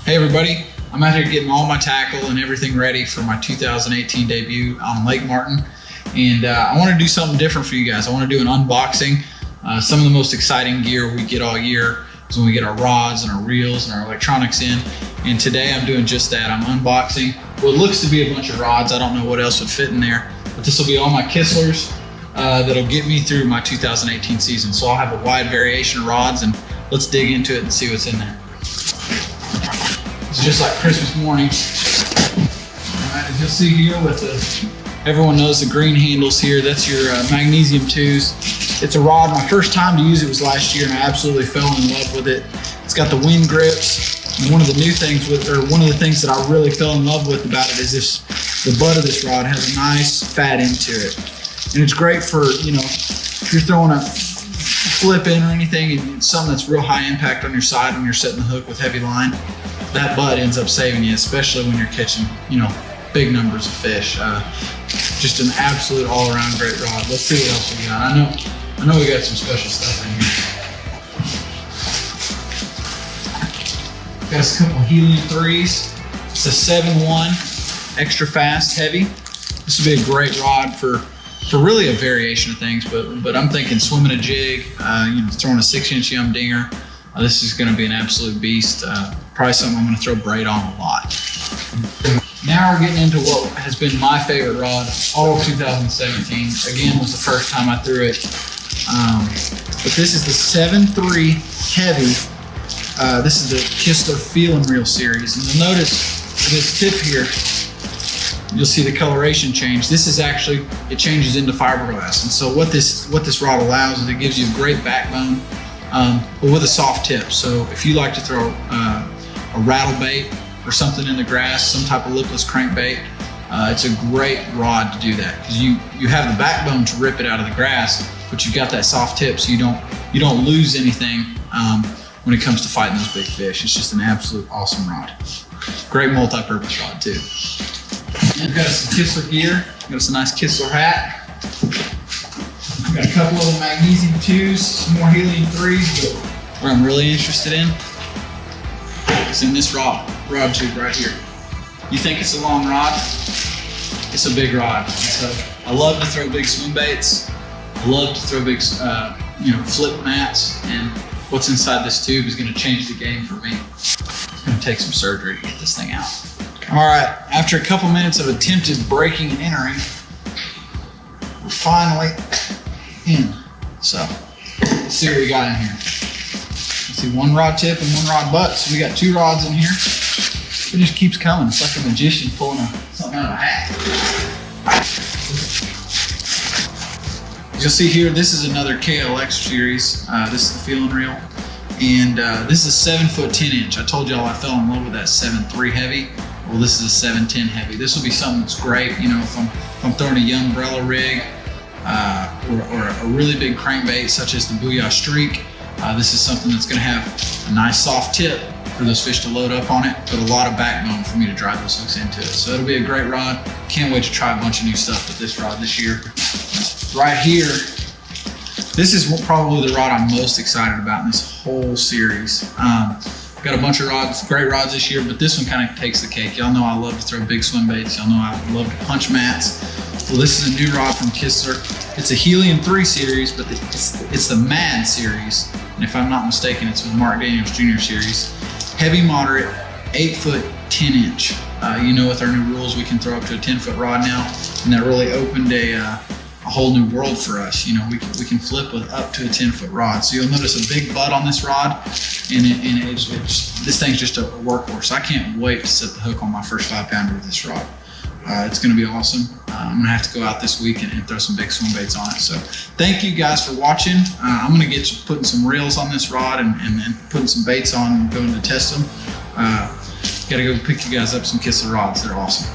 Hey everybody, I'm out here getting all my tackle and everything ready for my 2018 debut on Lake Martin. And I want to do something different for you guys. I want to do an unboxing. Some of the most exciting gear we get all year is when we get our rods and our reels and our electronics in. And today I'm doing just that. I'm unboxing what looks to be a bunch of rods. I don't know what else would fit in there, but this will be all my Kistlers that'll get me through my 2018 season. So I'll have a wide variation of rods, and let's dig into it and see what's in there. It's just like Christmas morning. All right, as you'll see here with everyone knows the green handles here, that's your magnesium 2s. It's a rod. My first time to use it was last year, and I absolutely fell in love with it. It's got the wind grips. And one of the things that I really fell in love with about it is the butt of this rod has a nice fat end to it. And it's great for, if you're throwing a flip in or anything, and it's something that's real high impact on your side when you're setting the hook with heavy line. That butt ends up saving you, especially when you're catching, big numbers of fish. Just an absolute all-around great rod. Let's see what else we got. I know we got some special stuff in here. Got a couple helium 3s. It's a 7-1, extra fast, heavy. This would be a great rod for really a variation of things, but I'm thinking swimming a jig, throwing a 6-inch yum dinger. This is going to be an absolute beast. Probably something I'm going to throw braid on a lot. Now we're getting into what has been my favorite rod all of 2017. Again, was the first time I threw it. But this is the 7.3 heavy. This is the Kistler Feel and Reel series. And you'll notice this tip here, you'll see the coloration change. This is actually, it changes into fiberglass. And so what this rod allows is it gives you a great backbone, but with a soft tip. So if you like to throw a rattle bait or something in the grass, some type of lipless crankbait, it's a great rod to do that, because you have the backbone to rip it out of the grass, but you've got that soft tip, so you don't lose anything when it comes to fighting those big fish. It's just an absolute awesome rod. Great multi-purpose rod too. We've got some Kistler gear. Got us a nice Kistler hat. Got a couple of the magnesium 2s, some more helium 3s, but where I'm really interested in is in this rod tube right here. You think it's a long rod? It's a big rod. So I love to throw big swim baits. I love to throw big, flip mats, and what's inside this tube is going to change the game for me. It's going to take some surgery to get this thing out. All right, after a couple minutes of attempted breaking and entering, we're finally in. So let's see what we got in here. Let's see, one rod tip and one rod butt. So we got 2 rods in here. It just keeps coming. It's like a magician pulling something out of a hat. As you'll see here, this is another KLX series. This is the Feel and Reel. And this is a 7-foot 10-inch. I told y'all I fell in love with that 7.3 heavy. Well, this is a 7.10 heavy. This will be something that's great, if I'm throwing a young umbrella rig or a really big crankbait such as the Booyah Streak. This is something that's going to have a nice soft tip for those fish to load up on it, but a lot of backbone for me to drive those hooks into it. So it'll be a great rod. Can't wait to try a bunch of new stuff with this rod this year. Right here, this is probably the rod I'm most excited about in this whole series. Got a bunch of rods, great rods this year, but this one kind of takes the cake. Y'all know I love to throw big swim baits. Y'all know I love to punch mats. Well, this is a new rod from Kistler. It's a helium 3 series, but it's the Mad series. And if I'm not mistaken, it's the Mark Daniels Jr. series. Heavy moderate, 8-foot, 10-inch. With our new rules, we can throw up to a 10-foot rod now, and that really opened a whole new world for us. We can flip with up to a 10-foot rod. So you'll notice a big butt on this rod, and this thing's just a workhorse. I can't wait to set the hook on my first 5-pounder with this rod. It's going to be awesome. I'm going to have to go out this week and throw some big swim baits on it. So thank you guys for watching. I'm going to get you putting some reels on this rod and putting some baits on and going to test them. Got to go pick you guys up some Kistler rods. They're awesome.